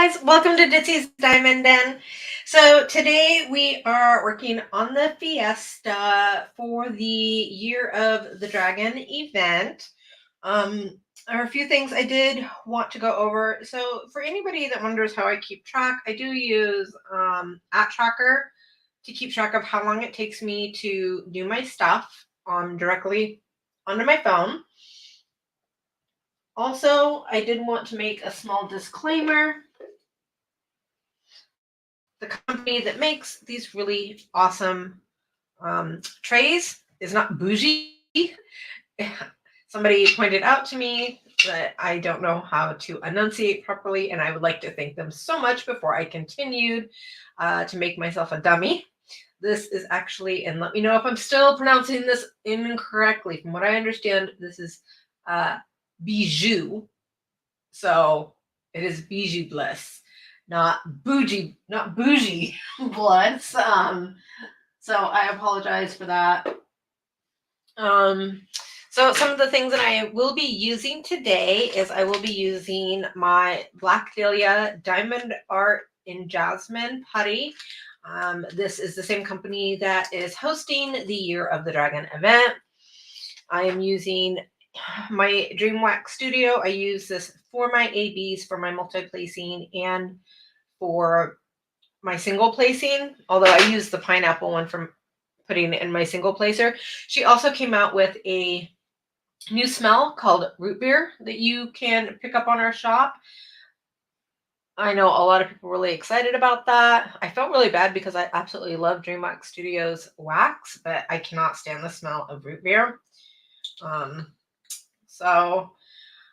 guys, welcome to Ditzy's Diamond Den. So today we are working on the Fiesta for the Year of the Dragon event. There are a few things I did want to go over. So for anybody that wonders how I keep track, I do use @tracker to keep track of how long it takes me to do my stuff directly onto my phone. Also, I did want to make a small disclaimer. The company that makes these really awesome trays is not bougie. Somebody pointed out to me that I don't know how to enunciate properly, and I would like to thank them so much before I continued to make myself a dummy. This is actually, and let me know if I'm still pronouncing this incorrectly. From what I understand, this is bijou. So it is bijou bliss, not bougie bliss. So I apologize for that. So some of the things that I will be using today is I will be using my Black Dahlia Diamond Art in Jasmine putty. This is the same company that is hosting the Year of the Dragon event. I am using my Dream Wax Studio. I use this for my ABs, for my multi-placing, and for my single placing, although I use the pineapple one from putting it in my single placer. She also came out with a new smell called root beer that you can pick up on our shop. I know a lot of people were really excited about that. I felt really bad because I absolutely love Dream Wax Studios wax, but I cannot stand the smell of root beer.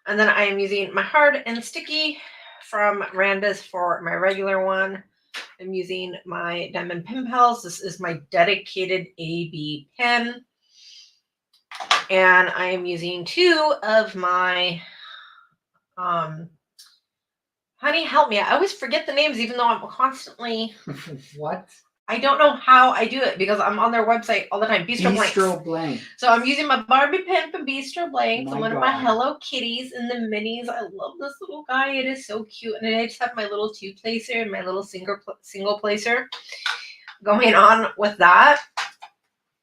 And then I am using my hard and sticky from Randa's for my regular one. I'm using my Diamond Pen Pals. This is my dedicated AB pen. And I am using two of my, honey, help me. I always forget the names, even though I'm constantly. What? I don't know how I do it because I'm on their website all the time. Bistro Blank. So I'm using my Barbie pen from Bistro Blank and one of my Hello Kitties and the minis. I love this little guy. It is so cute. And I just have my little two placer and my little single placer going on with that.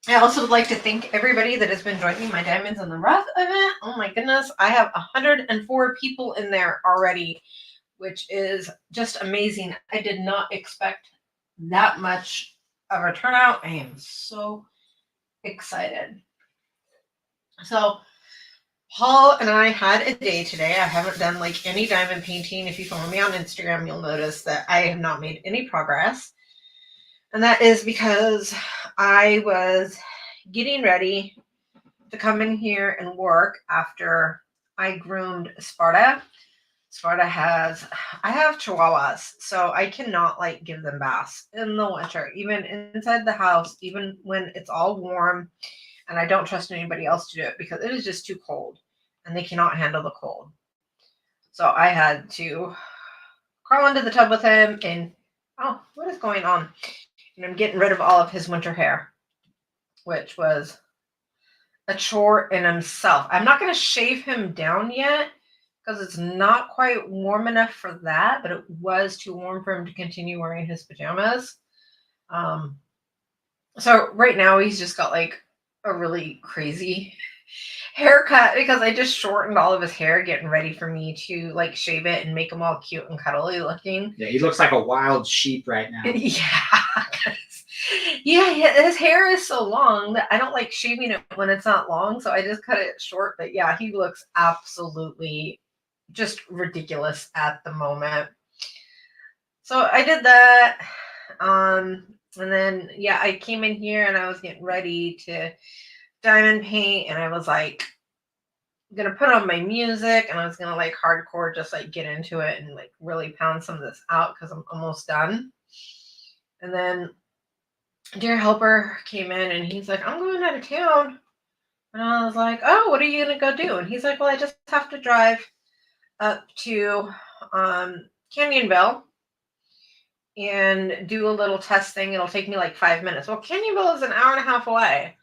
I also would like to thank everybody that has been joining my Diamonds in the Rough event. Oh my goodness. I have 104 people in there already, which is just amazing. I did not expect that much of a turnout. I am so excited. So Paul and I had a day today. I haven't done like any diamond painting. If you follow me on Instagram, you'll notice that I have not made any progress. And that is because I was getting ready to come in here and work after I groomed Sparta. I have chihuahuas, so I cannot like give them baths in the winter, even inside the house, even when it's all warm, and I don't trust anybody else to do it because it is just too cold and they cannot handle the cold. So I had to crawl into the tub with him and, oh, what is going on? And I'm getting rid of all of his winter hair, which was a chore in himself. I'm not going to shave him down yet because it's not quite warm enough for that, but it was too warm for him to continue wearing his pajamas. So right now he's just got like a really crazy haircut because I just shortened all of his hair getting ready for me to like shave it and make him all cute and cuddly looking. Yeah, he looks like a wild sheep right now. Yeah, his hair is so long that I don't like shaving it when it's not long, so I just cut it short. But yeah, he looks absolutely just ridiculous at the moment. So I did that. And then, yeah, I came in here and I was getting ready to diamond paint, and I was like going to put on my music, and I was going to like hardcore just like get into it and like really pound some of this out because I'm almost done. And then Dear Helper came in and he's like, I'm going out of town. And I was like, oh, what are you going to go do? And he's like, well, I just have to drive up to Canyonville and do a little test thing. It'll take me like 5 minutes. Well, Canyonville is an hour and a half away,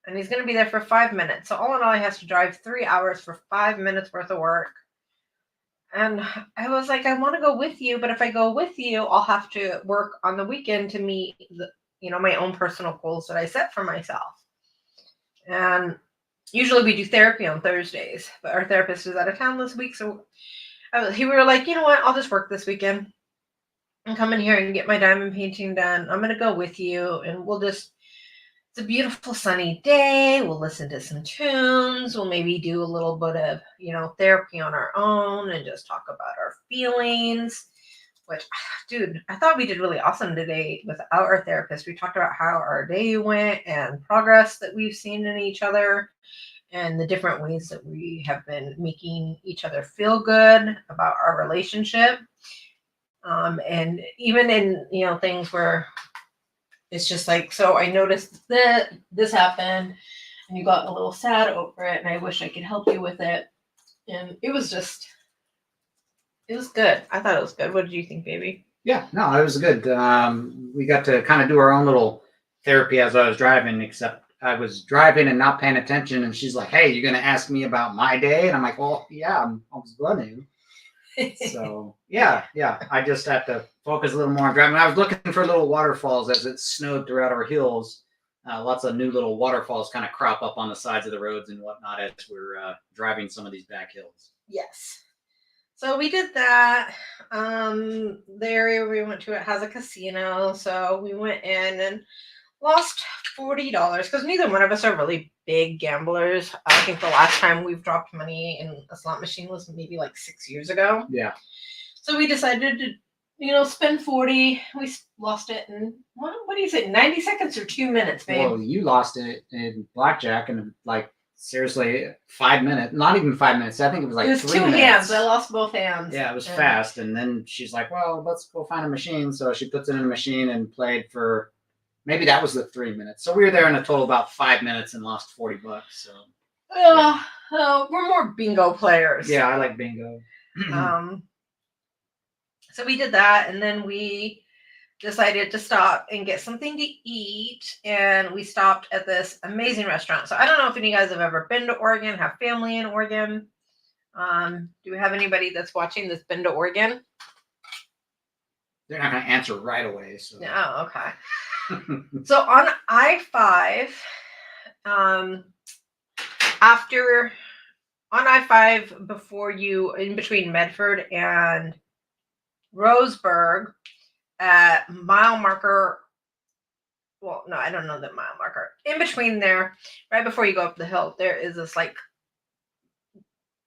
and he's going to be there for 5 minutes. So all in all, he has to drive 3 hours for 5 minutes worth of work. And I was like, I want to go with you, but if I go with you, I'll have to work on the weekend to meet my own personal goals that I set for myself. And usually we do therapy on Thursdays, but our therapist is out of town this week. So we were like, you know what? I'll just work this weekend and come in here and get my diamond painting done. I'm going to go with you and it's a beautiful sunny day. We'll listen to some tunes. We'll maybe do a little bit of, therapy on our own and just talk about our feelings, which, dude, I thought we did really awesome today without our therapist. We talked about how our day went and progress that we've seen in each other and the different ways that we have been making each other feel good about our relationship. And even in, things where it's just like, so I noticed that this happened and you got a little sad over it and I wish I could help you with it. And it was good. I thought it was good. What did you think, baby? Yeah, no, it was good. We got to kind of do our own little therapy as I was driving, except I was driving and not paying attention. And she's like, hey, you're going to ask me about my day? And I'm like, well, yeah, I was going to. So yeah, I just have to focus a little more on driving. I was looking for little waterfalls as it snowed throughout our hills. Lots of new little waterfalls kind of crop up on the sides of the roads and whatnot as we're driving some of these back hills. Yes. So we did that. The area we went to, it has a casino. So we went in and lost $40 because neither one of us are really big gamblers. I think the last time we've dropped money in a slot machine was maybe like 6 years ago. Yeah. So we decided to, spend 40. We lost it in, what do you say, 90 seconds or 2 minutes, babe? Well, you lost it in blackjack in like seriously 5 minutes. Not even 5 minutes. I think it was like 3 minutes. It was 2 hands. I lost both hands. Yeah, it was fast. And then she's like, well, let's go find a machine. So she puts it in a machine and played for, maybe that was the 3 minutes. So we were there in a total about 5 minutes and lost $40. So we're more bingo players. Yeah, I like bingo. So we did that, and then we decided to stop and get something to eat, and we stopped at this amazing restaurant. So I don't know if any of you guys have ever been to Oregon, have family in Oregon. Do we have anybody that's watching that's been to Oregon? They're not going to answer right away. So. Oh, okay. So on I-5, on I-5 before you, in between Medford and Roseburg, at mile marker, well, no, I don't know the mile marker. In between there, right before you go up the hill, there is this like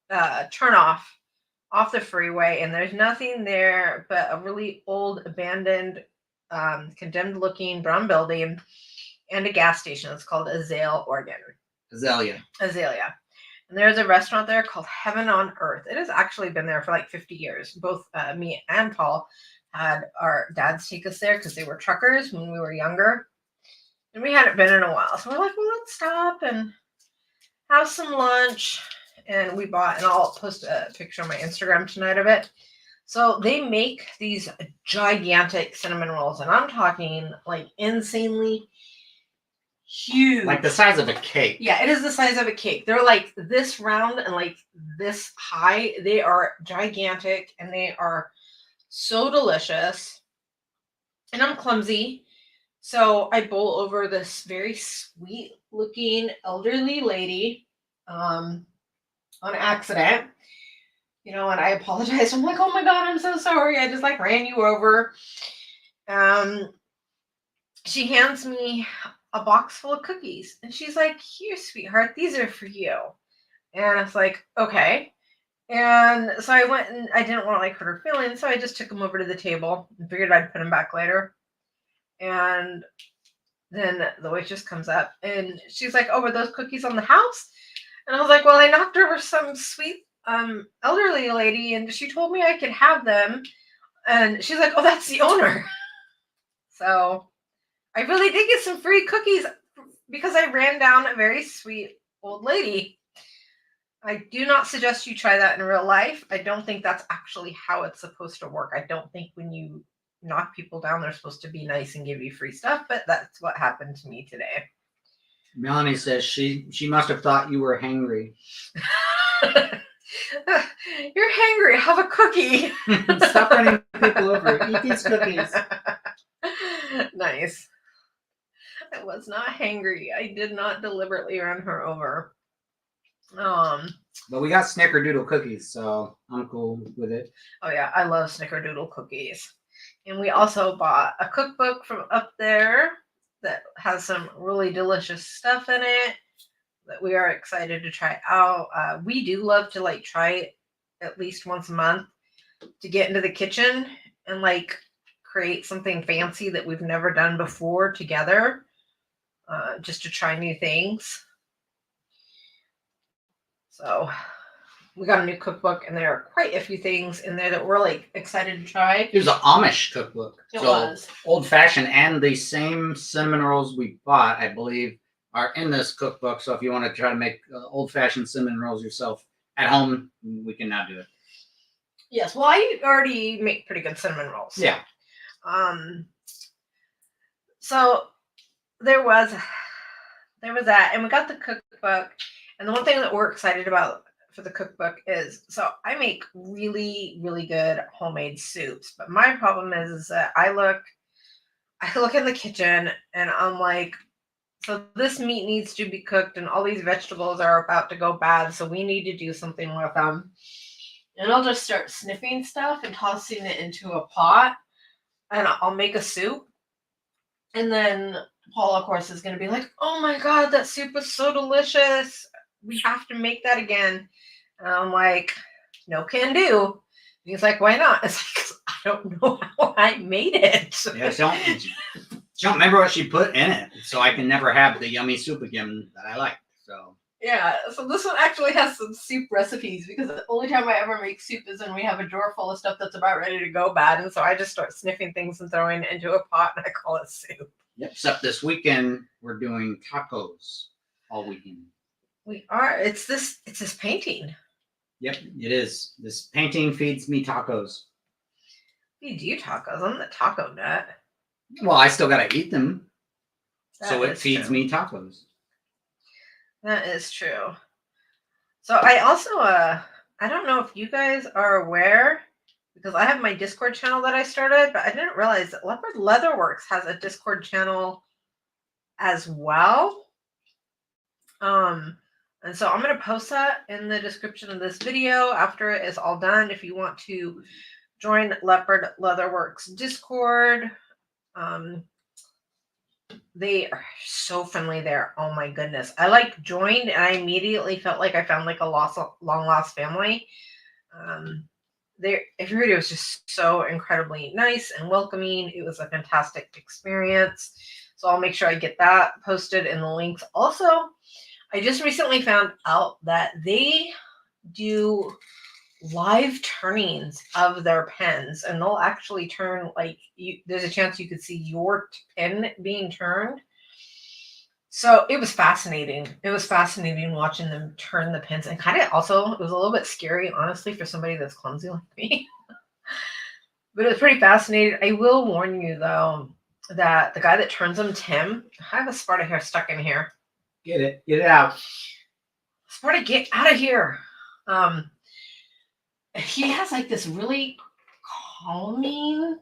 turn off the freeway, and there's nothing there but a really old, abandoned, condemned looking brown building and a gas station. It's called Azalea, Oregon. Azalea. And there's a restaurant there called Heaven on Earth. It has actually been there for like 50 years. Both me and Paul had our dads take us there because they were truckers when we were younger. And we hadn't been in a while. So we're like, well, let's stop and have some lunch. And we bought, and I'll post a picture on my Instagram tonight of it. So they make these gigantic cinnamon rolls. And I'm talking like insanely huge. Like the size of a cake. Yeah, it is the size of a cake. They're like this round and like this high. They are gigantic and they are so delicious. And I'm clumsy. So I bowl over this very sweet looking elderly lady on accident. And I apologize. I'm like, oh my God, I'm so sorry. I just like ran you over. She hands me a box full of cookies. And she's like, here, sweetheart, these are for you. And I was like, okay. And so I went, and I didn't want to like hurt her feelings. So I just took them over to the table and figured I'd put them back later. And then the waitress comes up and she's like, oh, were those cookies on the house? And I was like, well, I knocked over some sweet elderly lady and she told me I could have them. And she's like, oh, that's the owner. So I really did get some free cookies because I ran down a very sweet old lady. I do not suggest you try that in real life. I don't think that's actually how it's supposed to work. I don't think when you knock people down, they're supposed to be nice and give you free stuff, but that's what happened to me today. Melanie says she must have thought you were hangry. You're hangry. Have a cookie. Stop running people over. Eat these cookies. Nice. I was not hangry. I did not deliberately run her over. But we got snickerdoodle cookies, so I'm cool with it. Oh yeah, I love snickerdoodle cookies. And we also bought a cookbook from up there that has some really delicious stuff in it that we are excited to try out. We do love to like try it at least once a month to get into the kitchen and like create something fancy that we've never done before together, just to try new things. So we got a new cookbook, and there are quite a few things in there that we're like excited to try. It was an Amish cookbook. It was old fashioned, and the same cinnamon rolls we bought, I believe, are in this cookbook. So if you want to try to make old fashioned cinnamon rolls yourself at home, we can now do it. Yes, well, I already make pretty good cinnamon rolls. Yeah. So there was that, and we got the cookbook. And the one thing that we're excited about for the cookbook is, so I make really, really good homemade soups. But my problem is that I look in the kitchen and I'm like, so this meat needs to be cooked and all these vegetables are about to go bad. So we need to do something with them. And I'll just start sniffing stuff and tossing it into a pot, and I'll make a soup. And then Paul, of course, is going to be like, oh my God, that soup is so delicious. We have to make that again. And I'm like, no can do. He's like, why not? It's like, I don't know how I made it. Yeah, she don't remember what she put in it, so I can never have the yummy soup again that I like. So yeah, so this one actually has some soup recipes, because the only time I ever make soup is when we have a drawer full of stuff that's about ready to go bad, and so I just start sniffing things and throwing it into a pot, and I call it soup. Yep. Except this weekend we're doing tacos all weekend. We are. It's this painting. Yep, it is. This painting feeds me tacos. Feeds you tacos. I'm the taco nut. Well, I still gotta eat them, so it is feeds true. me tacos. That is true. So I also, I don't know if you guys are aware, because I have my Discord channel that I started, but I didn't realize that Leopard Leatherworks has a Discord channel as well. And so I'm going to post that in the description of this video after it is all done. If you want to join Leopard Leatherworks Discord, they are so friendly there. Oh my goodness. I like joined and I immediately felt like I found like a long lost family. Everybody was just so incredibly nice and welcoming. It was a fantastic experience. So I'll make sure I get that posted in the links. Also, I just recently found out that they do live turnings of their pens, and they'll actually turn, like, there's a chance you could see your pen being turned. So it was fascinating. It was fascinating watching them turn the pens, and kind of also it was a little bit scary, honestly, for somebody that's clumsy like me. But it was pretty fascinating. I will warn you though that the guy that turns them, Tim, I have a Sparta hair stuck in here. Get it out. Sparta, get out of here. He has like this really calming,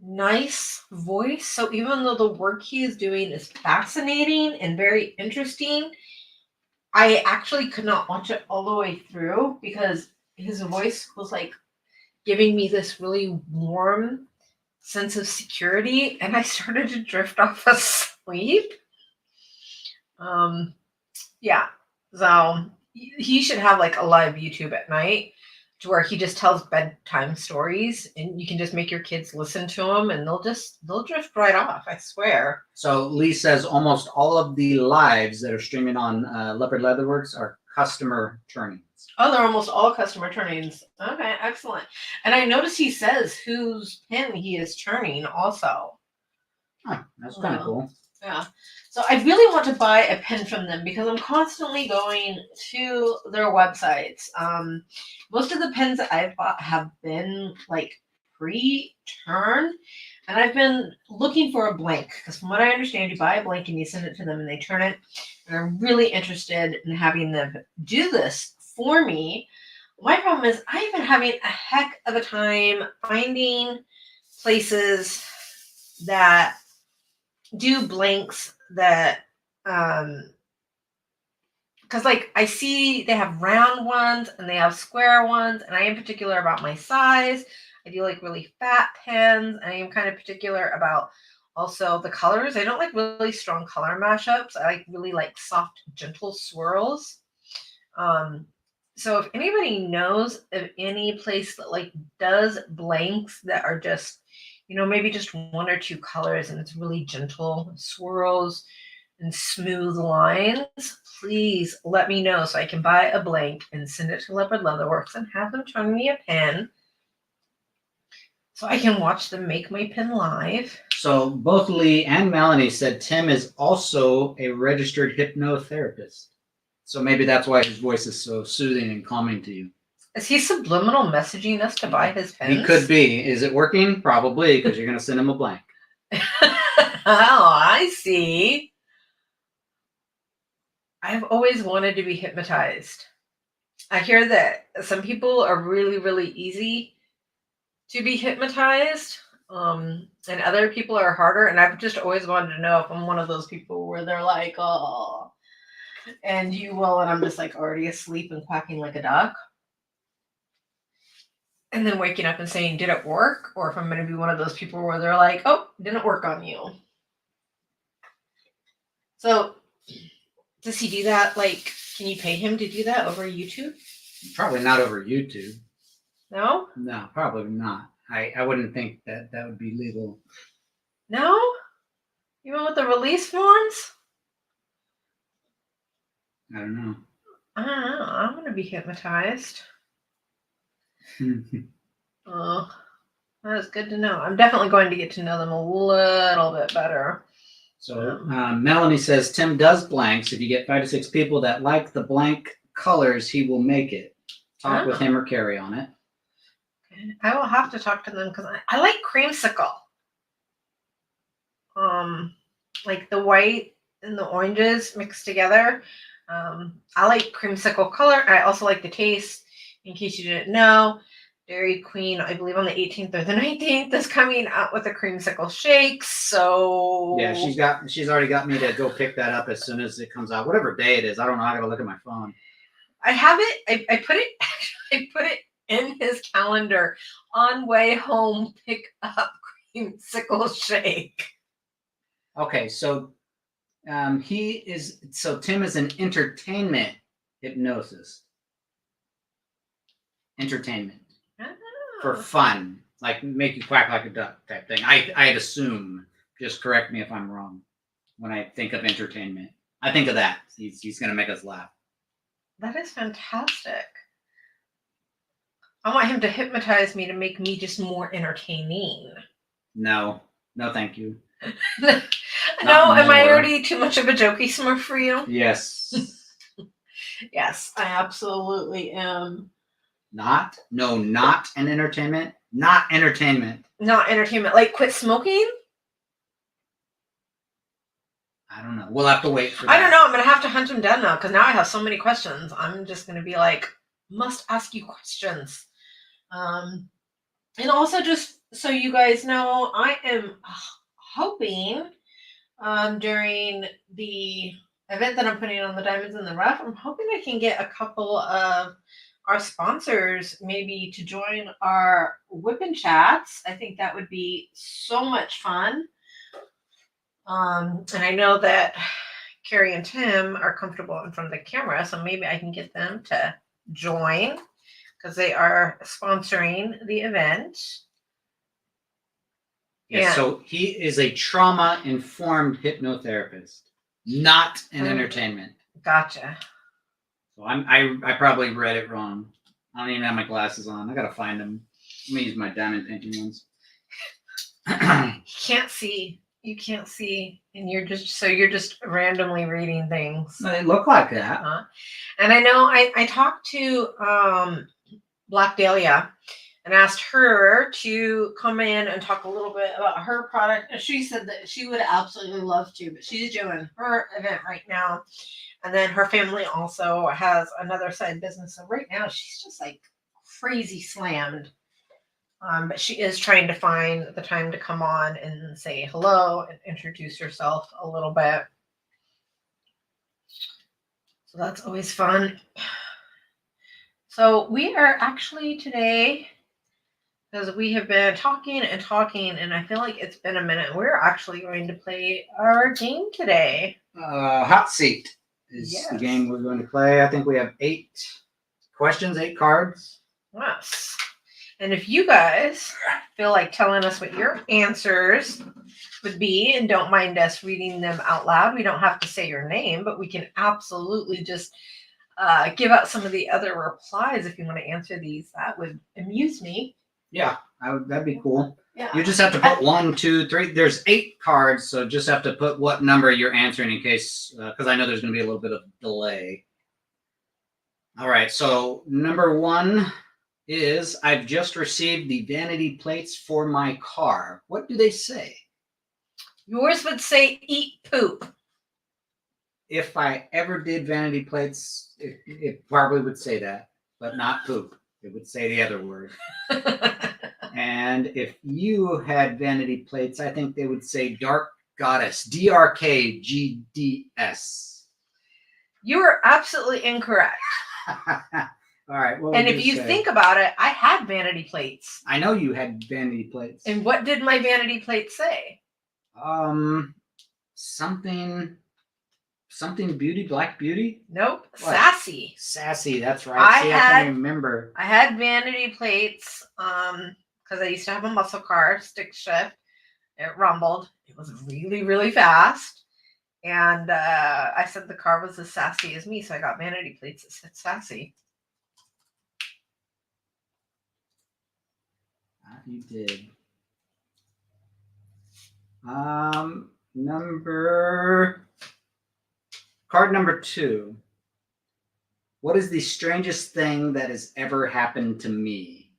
nice voice. So even though the work he is doing is fascinating and very interesting, I actually could not watch it all the way through because his voice was like giving me this really warm sense of security, and I started to drift off asleep. Yeah, so he should have like a live YouTube at night to where he just tells bedtime stories, and you can just make your kids listen to him, and they'll drift right off. I swear. So Lee says almost all of the lives that are streaming on Leopard Leatherworks are customer turnings. Oh, they're almost all customer turnings. Okay, excellent. And I noticed he says whose pen he is turning also. Oh, that's kind of cool. Yeah. So I really want to buy a pen from them because I'm constantly going to their websites. Most of the pens that I've bought have been like pre-turned, and I've been looking for a blank because from what I understand, you buy a blank and you send it to them and they turn it. And I'm really interested in having them do this for me. my problem is I've been having a heck of a time finding places that do blanks that because like I see they have round ones and they have square ones, and I am particular about my size. I do like really fat pens. I am kind of particular about also the colors. I don't like really strong color mashups. I like really like soft, gentle swirls. So if anybody knows of any place that like does blanks that are just, maybe just one or two colors and it's really gentle swirls and smooth lines, please let me know so I can buy a blank and send it to Leopard Leatherworks and have them turn me a pen so I can watch them make my pen live. So both Lee and Melanie said Tim is also a registered hypnotherapist. So maybe that's why his voice is so soothing and calming to you. Is he subliminal messaging us to buy his pens? He could be. Is it working? Probably, because you're going to send him a blank. Oh, I see. I've always wanted to be hypnotized. I hear that some people are really, really easy to be hypnotized, and other people are harder. And I've just always wanted to know if I'm one of those people where they're like, oh, and you will, and I'm just like already asleep and quacking like a duck. And then waking up and saying, did it work? Or if I'm going to be one of those people where they're like, oh, didn't work on you. So does he do that? Like, can you pay him to do that over YouTube? Probably not over YouTube. No? No, probably not. I wouldn't think that would be legal. No? Even with the release forms? I don't know. I don't know. I'm going to be hypnotized. Oh, that's good to know. I'm definitely going to get to know them a little bit better. So Melanie says Tim does blanks. If you get 5 to 6 people that like the blank colors, he will make it. Talk with him or Carrie on it. Okay. I will have to talk to them because I like creamsicle. Like the white and the oranges mixed together. I like creamsicle color. I also like the taste. In case you didn't know, Dairy Queen, I believe on the 18th or the 19th, is coming out with a creamsicle shake. So yeah, she's already got me to go pick that up as soon as it comes out. Whatever day it is, I don't know. I gotta look at my phone. I have it. I put it in his calendar on way home. Pick up creamsicle shake. Okay, so Tim is an entertainment hypnosis. Entertainment. For fun, like make you quack like a duck type thing. I'd assume. Just correct me if I'm wrong. When I think of entertainment, I think of that. He's gonna make us laugh. That is fantastic. I want him to hypnotize me to make me just more entertaining. No, thank you. No, am I already too much of a jokey smurf for you? Yes. Yes, I absolutely am. Not an entertainment. Not entertainment. Not entertainment. Like quit smoking? I don't know. We'll have to wait for that. I don't know. I'm going to have to hunt him down now because now I have so many questions. I'm just going to be like, must ask you questions. And also just so you guys know, I am hoping during the event that I'm putting on the Diamonds in the Rough, I'm hoping I can get a couple of our sponsors maybe to join our WIP and chats. I think that would be so much fun. And I know that Carrie and Tim are comfortable in front of the camera, so maybe I can get them to join because they are sponsoring the event. Yeah, so he is a trauma-informed hypnotherapist, not an entertainment. Gotcha. So I probably read it wrong. I don't even have my glasses on. I gotta find them. Let me use my diamond painting ones. You can't see, and you're just randomly reading things. No, they look like that. And I know I talked to Black Dahlia and asked her to come in and talk a little bit about her product. And she said that she would absolutely love to, but she's doing her event right now. And then her family also has another side business. So right now she's just like crazy slammed. But she is trying to find the time to come on and say hello and introduce herself a little bit. So that's always fun. So we are actually today, because we have been talking, and I feel like it's been a minute. We're actually going to play our game today. Hot Seat is the game we're going to play. I think we have 8 questions, 8 cards. Yes. And if you guys feel like telling us what your answers would be and don't mind us reading them out loud, we don't have to say your name, but we can absolutely just give out some of the other replies if you want to answer these. That would amuse me. Yeah, that'd be cool. Yeah. You just have to put 1, 2, 3. There's 8 cards, so just have to put what number you're answering in case, because I know there's going to be a little bit of delay. All right, so number 1 is, I've just received the vanity plates for my car. What do they say? Yours would say eat poop. If I ever did vanity plates, it probably would say that, but not poop. It would say the other word. And if you had vanity plates, I think they would say Dark Goddess. DRKGDS. You are absolutely incorrect. All right. And if you think about it, I had vanity plates. I know you had vanity plates. And what did my vanity plate say? Something beauty, black beauty? Nope. What? Sassy. Sassy, that's right. I can't remember. I had vanity plates because I used to have a muscle car, stick shift. It rumbled. It was really, really fast. And I said the car was as sassy as me, so I got vanity plates that said sassy. You did. Card number 2. What is the strangest thing that has ever happened to me?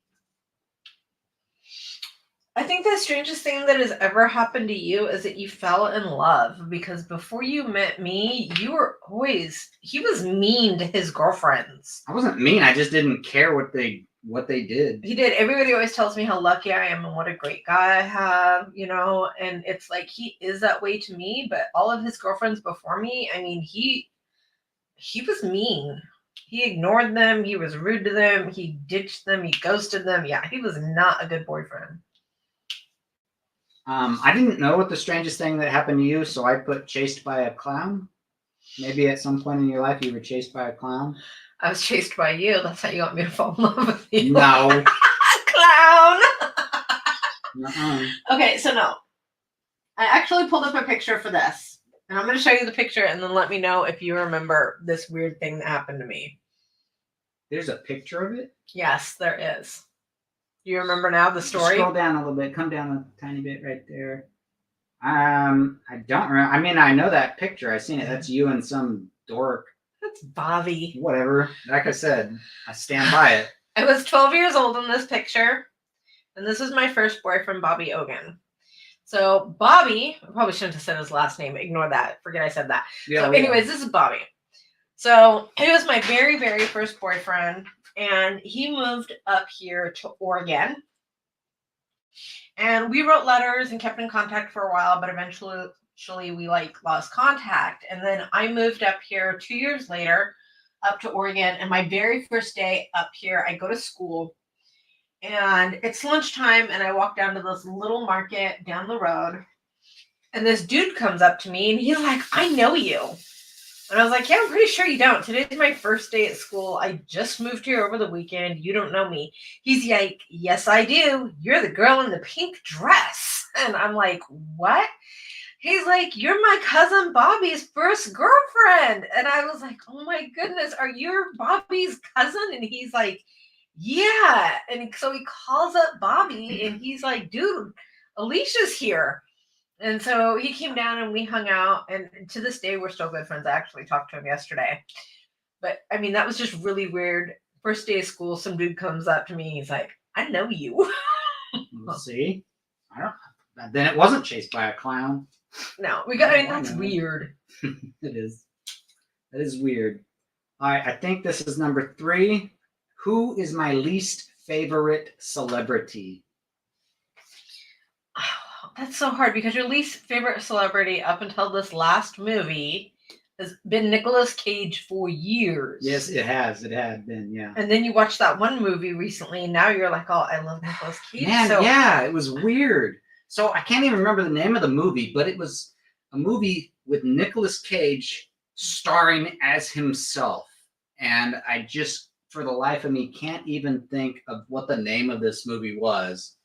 I think the strangest thing that has ever happened to you is that you fell in love, because before you met me, he was mean to his girlfriends. I wasn't mean. I just didn't care what they did. He did. Everybody always tells me how lucky I am and what a great guy I have, and it's like he is that way to me, but all of his girlfriends before me, I mean, he was mean. He ignored them. He was rude to them. He ditched them. He ghosted them. Yeah, he was not a good boyfriend. I didn't know what the strangest thing that happened to you, so I put chased by a clown. Maybe at some point in your life you were chased by a clown. I was chased by you. That's how you got me to fall in love with you. No. Clown. Uh-uh. Okay, so no. I actually pulled up a picture for this. And I'm going to show you the picture and then let me know if you remember this weird thing that happened to me. There's a picture of it? Yes, there is. Do you remember now the story? Scroll down a little bit. Come down a tiny bit right there. I don't remember. I mean, I know that picture. I've seen it. That's you and some dork. That's Bobby. Whatever. Like I said, I stand by it. I was 12 years old in this picture. And this was my first boyfriend, Bobby Ogan. So Bobby, I probably shouldn't have said his last name. Ignore that. Forget I said that. Yeah, so anyways, this is Bobby. So he was my very, very first boyfriend. And he moved up here to Oregon. And we wrote letters and kept in contact for a while, but eventually we lost contact. And then I moved up here 2 years later up to Oregon. And my very first day up here, I go to school and it's lunchtime and I walk down to this little market down the road. And this dude comes up to me and he's like, I know you. And I was like, yeah, I'm pretty sure you don't. Today's my first day at school. I just moved here over the weekend. You don't know me. He's like, yes, I do. You're the girl in the pink dress. And I'm like, what? He's like, you're my cousin Bobby's first girlfriend. And I was like, oh my goodness, are you Bobby's cousin? And he's like, yeah. And so he calls up Bobby and he's like, dude, Alicia's here. And so he came down and we hung out. And to this day, we're still good friends. I actually talked to him yesterday. But I mean, that was just really weird. First day of school, some dude comes up to me. He's like, I know you. See? I don't. Then it wasn't chased by a clown. No, that's weird. It is. That is weird. All right, I think this is number 3. Who is my least favorite celebrity? Oh, that's so hard because your least favorite celebrity up until this last movie has been Nicolas Cage for years. Yes, it has. It had been, yeah. And then you watched that one movie recently, and now you're like, oh, I love Nicolas Cage. Man, so yeah, it was weird. So I can't even remember the name of the movie, but it was a movie with Nicolas Cage starring as himself. And I just, for the life of me, can't even think of what the name of this movie was.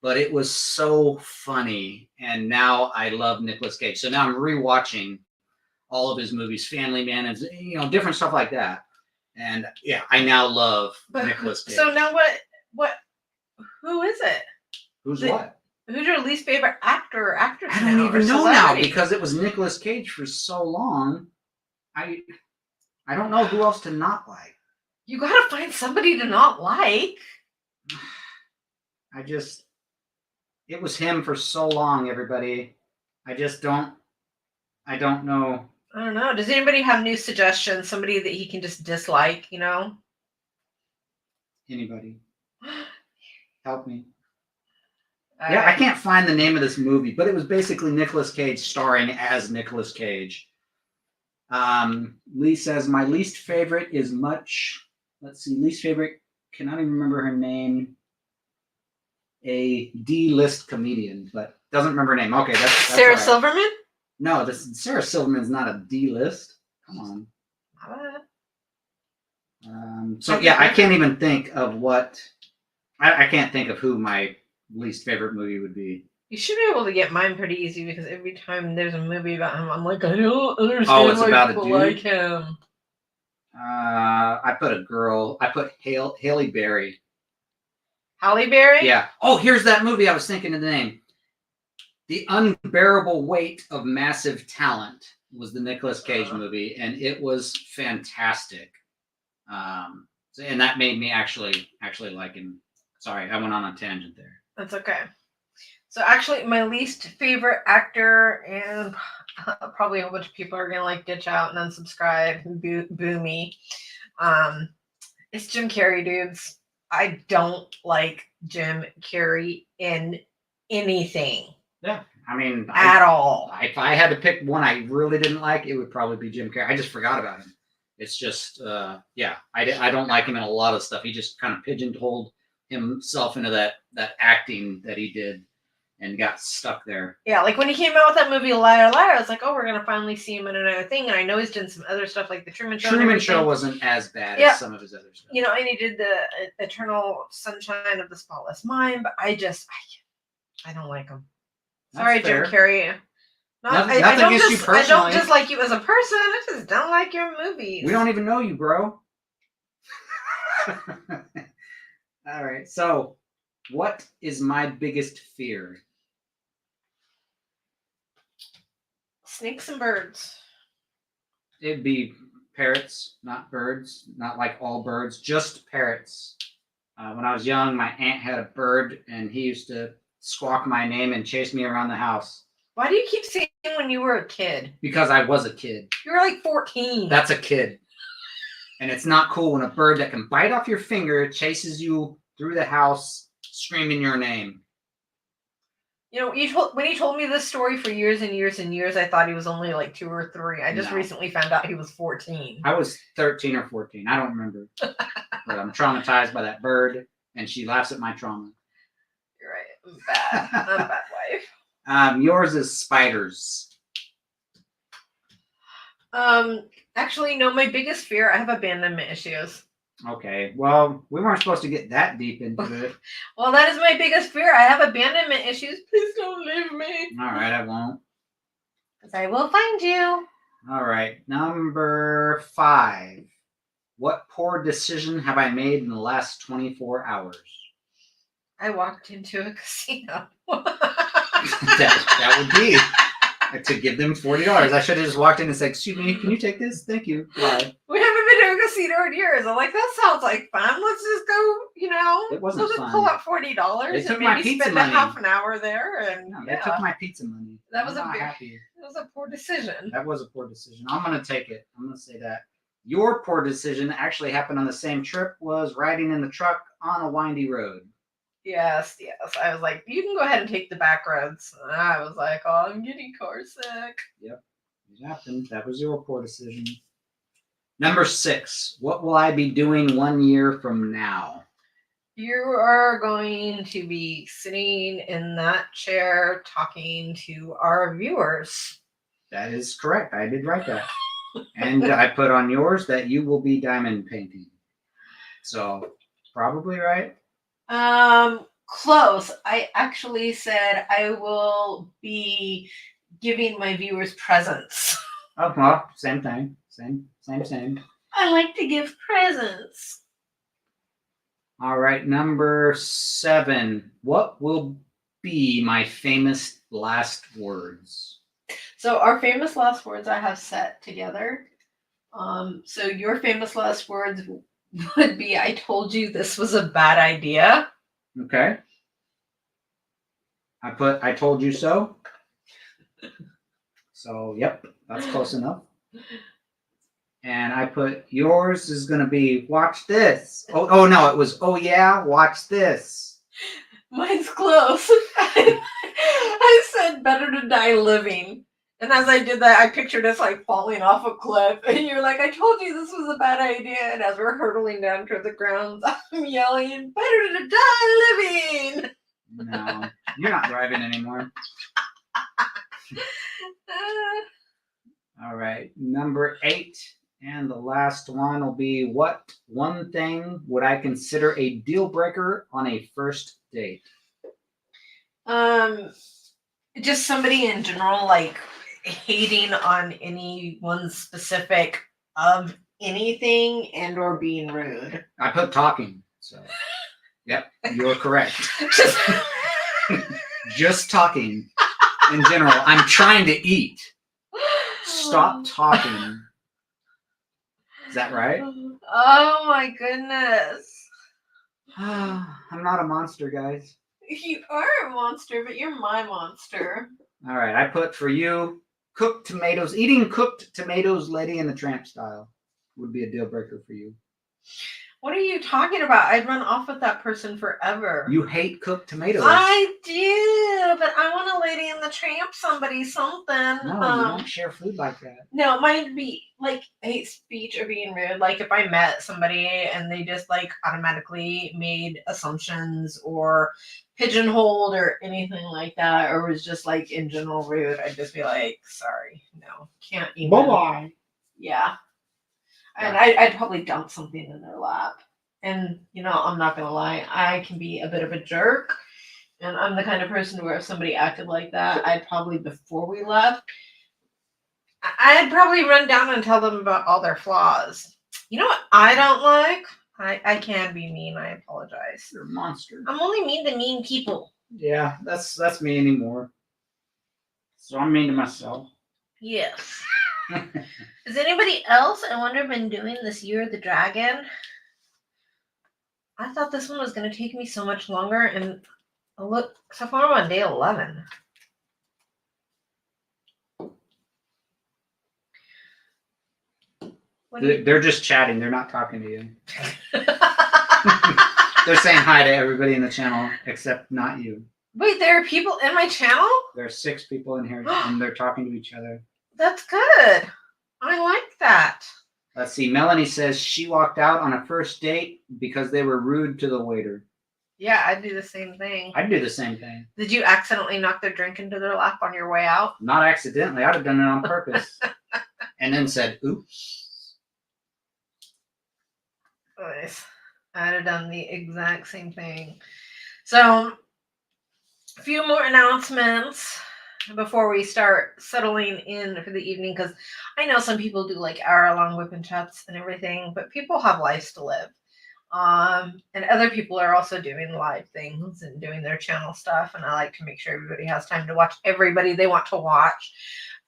But it was so funny. And now I love Nicolas Cage. So now I'm rewatching all of his movies, Family Man, and different stuff like that. And yeah, I now love Nicolas Cage. So now who is it? Who's what? Who's your least favorite actor or actress? I don't even know now because it was Nicolas Cage for so long. I don't know who else to not like. You gotta find somebody to not like. It was him for so long, everybody. I don't know. I don't know. Does anybody have new suggestions? Somebody that he can just dislike, Anybody. Help me. Yeah, I can't find the name of this movie, but it was basically Nicolas Cage starring as Nicolas Cage. Lee says, my least favorite is least favorite, cannot even remember her name. A D-list comedian, but doesn't remember her name. Okay, that's Sarah right. Silverman? No, Sarah Silverman's not a D-list. Come on. So yeah, I can't even think of I can't think of who my least favorite movie would be. You should be able to get mine pretty easy because every time there's a movie about him, I'm like, I don't understand it's why about people a dude? like him. I put Halle Berry. Halle Berry? Yeah. Oh, here's that movie I was thinking of the name. The Unbearable Weight of Massive Talent was the Nicolas Cage movie, and it was fantastic. And that made me actually like him. Sorry, I went on a tangent there. That's okay. So actually, my least favorite actor, and probably a whole bunch of people are gonna ditch out and unsubscribe and boo me. It's Jim Carrey, dudes. I don't like Jim Carrey in anything. Yeah, I mean, at all. If I had to pick one I really didn't like, it would probably be Jim Carrey. I just forgot about him. It's just, I don't like him in a lot of stuff. He just kind of pigeonholed himself into that acting that he did and got stuck there. Yeah, like when he came out with that movie Liar Liar, I was like, oh, we're going to finally see him in another thing. And I know he's done some other stuff like The Truman Show. Truman Show wasn't as bad as some of his other stuff. And he did the Eternal Sunshine of the Spotless Mind, but I don't like him. Sorry, Jim Carrey. Nothing against you personally. I don't dislike you as a person. I just don't like your movies. We don't even know you, bro. All right. So, what is my biggest fear? Snakes and birds. It'd be parrots, not birds. Not like all birds, just parrots. When I was young, my aunt had a bird, and he used to squawk my name and chase me around the house. Why do you keep saying when you were a kid? Because I was a kid. You were like 14. That's a kid. And it's not cool when a bird that can bite off your finger chases you through the house screaming your name. When he told me this story for years and years and years, I thought he was only like 2 or 3. I just recently found out he was 14. I was 13 or 14. I don't remember. But I'm traumatized by that bird, and she laughs at my trauma. You're right. I'm bad. I'm a bad wife. Yours is spiders. Actually, no, my biggest fear, I have abandonment issues. Okay, well, we weren't supposed to get that deep into it. Well, that is my biggest fear. I have abandonment issues. Please don't leave me. All right, I won't. Because I will find you. All right, number 5. What poor decision have I made in the last 24 hours? I walked into a casino. that would be to give them $40. I should have just walked in and said, excuse me, can you take this? Thank you. Bye. We haven't been to a casino in years. I'm like, that sounds like fun. Let's just go, it wasn't we'll just fun. pull out $40 and maybe spend a half an hour there. And they took my pizza money. That was a poor decision. That was a poor decision. I'm going to take it. I'm going to say that. Your poor decision actually happened on the same trip, was riding in the truck on a windy road. Yes. I was like, you can go ahead and take the back roads. And I was like, oh, I'm getting car sick. Yep, it happened. That was your poor decision. Number 6. What will I be doing 1 year from now? You are going to be sitting in that chair talking to our viewers. That is correct. I did write that. And I put on yours that you will be diamond painting. So, probably right. Close. I actually said I will be giving my viewers presents. Oh, well, same thing. Same. I like to give presents. All right, number 7. What will be my famous last words? So our famous last words I have set together. So your famous last words would be, I told you this was a bad idea. Okay. I put, I told you so. So, yep, that's close enough. And I put, yours is going to be, watch this. Oh, no, it was, oh, yeah, watch this. Mine's close. I said better to die living. And as I did that, I pictured us like falling off a cliff. And you're like, I told you this was a bad idea. And as we're hurtling down to the ground, I'm yelling, better to die living. No, you're not driving anymore. All right, number 8. And the last one will be, what one thing would I consider a deal breaker on a first date? Just somebody in general, like hating on anyone specific of anything and or being rude. I put talking, so yep, you're correct. Just talking in general. I'm trying to eat. Stop talking. Is that right? Oh my goodness. I'm not a monster, guys. You are a monster, but you're my monster. All right, I put for you, cooked tomatoes. Eating cooked tomatoes, Lady and the Tramp style, would be a deal breaker for you. What are you talking about? I'd run off with that person forever. You hate cooked tomatoes. I do, but I want a Lady and the Tramp something. No, you don't share food like that. No, mine would be like hate speech or being rude. Like if I met somebody and they just like automatically made assumptions or pigeonholed or anything like that, or was just like in general rude, I'd just be like, sorry, no, can't even. Bye-bye. Yeah. And I'd probably dump something in their lap. And, you know, I'm not going to lie, I can be a bit of a jerk. And I'm the kind of person where if somebody acted like that, I'd probably, before we left, I'd probably run down and tell them about all their flaws. You know what I don't like? I can be mean. I apologize. You're a monster. I'm only mean to mean people. Yeah, that's me anymore. So I'm mean to myself. Yes. Has anybody else, I wonder, been doing this Year of the Dragon? I thought this one was going to take me so much longer, and look, so far I'm on day 11. They're just chatting. They're not talking to you. They're saying hi to everybody in the channel, except not you. Wait, there are people in my channel? There are 6 people in here, and they're talking to each other. That's good. I like that. Let's see. Melanie says she walked out on a first date because they were rude to the waiter. Yeah, I'd do the same thing. I'd do the same thing. Did you accidentally knock their drink into their lap on your way out? Not accidentally. I'd have done it on purpose. And then said, oops. Nice. I'd have done the exact same thing. So, a few more announcements before we start settling in for the evening, because I know some people do like hour-long whip and chats and everything, but people have lives to live. And other people are also doing live things and doing their channel stuff, and I like to make sure everybody has time to watch everybody they want to watch.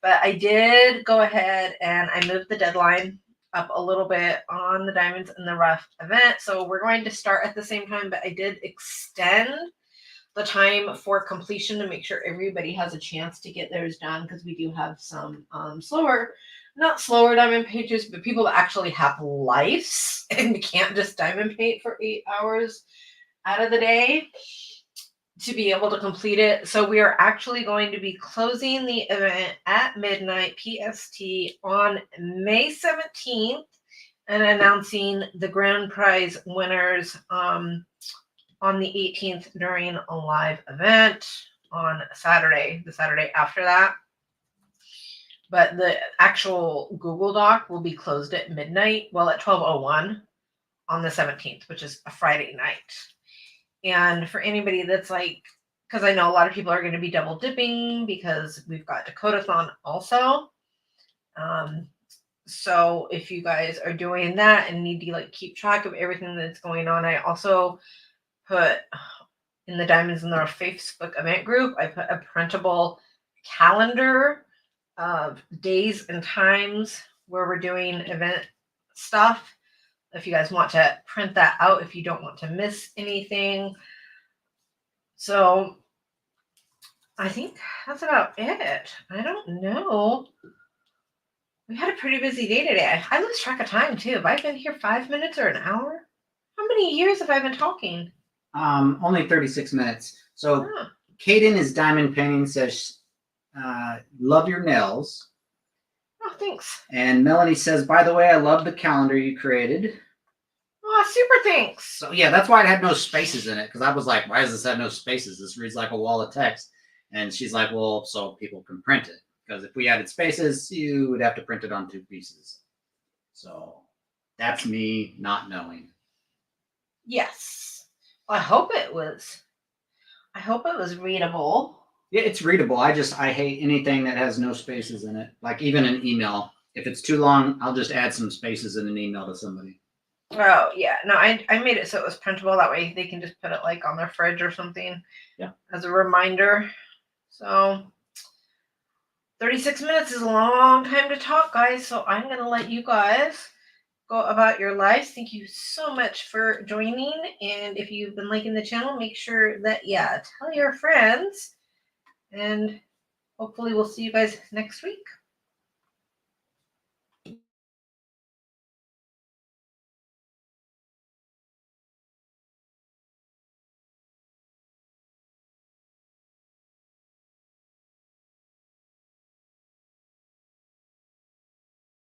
But I did go ahead and I moved the deadline up a little bit on the Diamonds in the Rough event, so we're going to start at the same time, but I did extend the time for completion to make sure everybody has a chance to get theirs done, because we do have some not slower diamond painters, but people that actually have lives and can't just diamond paint for 8 hours out of the day to be able to complete it. So we are actually going to be closing the event at midnight PST on May 17th and announcing the grand prize winners on the 18th during a live event on Saturday, the Saturday after that. But the actual Google Doc will be closed at midnight, well, at 12:01 on the 17th, which is a Friday night. And for anybody that's like, because I know a lot of people are going to be double dipping because we've got Dakotathon also. So if you guys are doing that and need to like keep track of everything that's going on, I also put in the Diamonds in the Rough Facebook event group, I put a printable calendar of days and times where we're doing event stuff. If you guys want to print that out, if you don't want to miss anything. So I think that's about it. I don't know. We had a pretty busy day today. I lose track of time too. Have I been here 5 minutes or an hour? How many years have I been talking? Only 36 minutes. So Kaden is diamond painting, says, love your nails. Oh, thanks. And Melanie says, by the way, I love the calendar you created. Oh, super thanks. So yeah, that's why it had no spaces in it, because I was like, why does this have no spaces? This reads like a wall of text. And she's like, well, so people can print it. Because if we added spaces, you would have to print it on 2 pieces. So that's me not knowing. Yes. I hope it was readable. Yeah, it's readable. I hate anything that has no spaces in it. Like even an email. If it's too long, I'll just add some spaces in an email to somebody. Oh, yeah. No, I made it so it was printable. That way they can just put it like on their fridge or something. Yeah. As a reminder. So 36 minutes is a long time to talk, guys. So I'm going to let you guys go about your lives. Thank you so much for joining. And if you've been liking the channel, make sure that, tell your friends. And hopefully we'll see you guys next week.